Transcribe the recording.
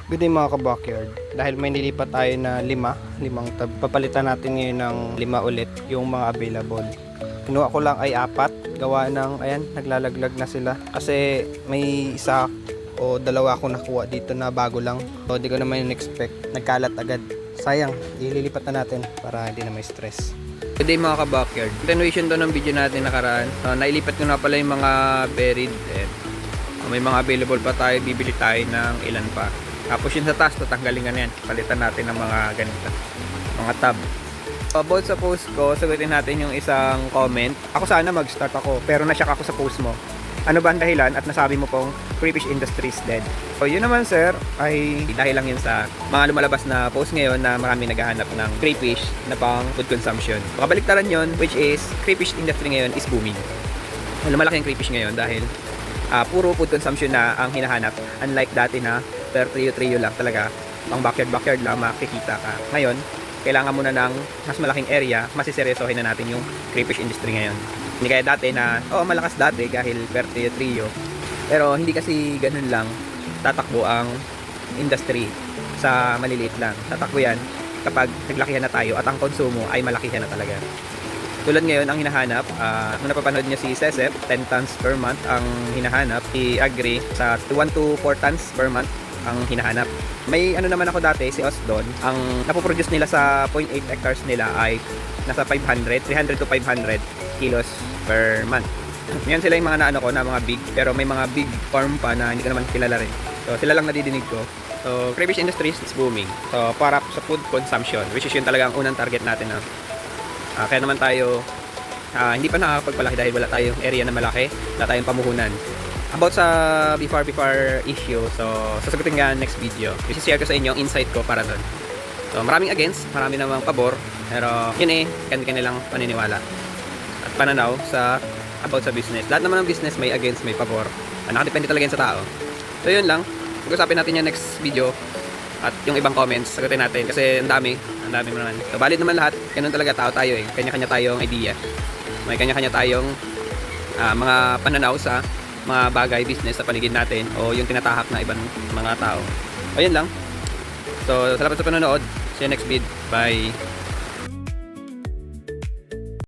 Good day mga ka-backyard. Dahil may nilipat tayo na limang tab. Papalitan natin ngayon ng 5 ulit yung mga available. Kinuha ko lang ay 4. Gawa ng, ayan, naglalaglag na sila. Kasi may isa o dalawa ako nakuha dito na bago lang. So di ko naman in-expect. Nagkalat agad. Sayang, ililipat na natin para hindi na may stress. Good day mga ka-backyard. Continuation to ng video natin nakaraan. Nailipat ko na pala yung mga buried. May mga available pa tayo. Bibili tayo ng ilan pa. Tapos yun sa taas, tatanggalin ka na yan. Palitan natin ng mga ganito, mga tab. About sa post ko, sagutin natin yung isang comment. Ako sana mag-start ako, pero nasyak ako sa post mo. Ano ba ang dahilan at nasabi mo pong crayfish industry is dead? So yun naman sir, ay dahil lang yun sa mga lumalabas na post ngayon na marami naghahanap ng crayfish na pang food consumption. Makabaliktaran yun, which is crayfish industry ngayon is booming. Lumalaki ang crayfish ngayon dahil puro food consumption na ang hinahanap. Unlike dati na per trio lang talaga, pang backyard lang makikita ka. Ngayon, kailangan muna ng mas malaking area, masiseryosohin na natin yung crayfish industry ngayon. Hindi kaya dati na, malakas dati dahil per trio. Pero hindi kasi ganun lang tatakbo ang industry sa maliliit lang. Tatakbo yan kapag naglakihan na tayo at ang konsumo ay malakihan na talaga. Tulad ngayon, ang hinahanap, kung napapanood nyo si Cesep, 10 tons per month ang hinahanap. Si Agri, sa 1 to 4 tons per month ang hinahanap. May ano naman ako dati, si Osdon, ang napoproduce nila sa 0.8 hectares nila ay nasa 300 to 500 kilos per month. Ngayon sila yung mga naano ko na mga big, pero may mga big farm pa na hindi ko naman kilala rin. So sila lang nadidinig ko. So crayfish industry is booming. So para sa food consumption, which is yun talaga ang unang target natin na. Kaya naman tayo hindi pa nakakapagpalaki dahil wala tayong area na malaki, wala tayong pamuhunan. About sa before issue, so sasagutin nga next video. I-share ko sa inyo ang insight ko para doon. So maraming against, marami namang pabor, pero yun kanilang paniniwala at pananaw sa about sa business. Lahat naman ng business may against, may pabor. Nakadepende talaga yan sa tao. So yun lang, pag-usapin natin yung next video. At yung ibang comments, sagutin natin kasi ang dami mo naman. So valid naman lahat, ganun talaga tao tayo Kanya-kanya tayong idea. May kanya-kanya tayong mga pananaw sa mga bagay, business sa paligid natin o yung tinatahak na ibang mga tao. O yun lang. So salamat sa panonood. See you next vid. Bye.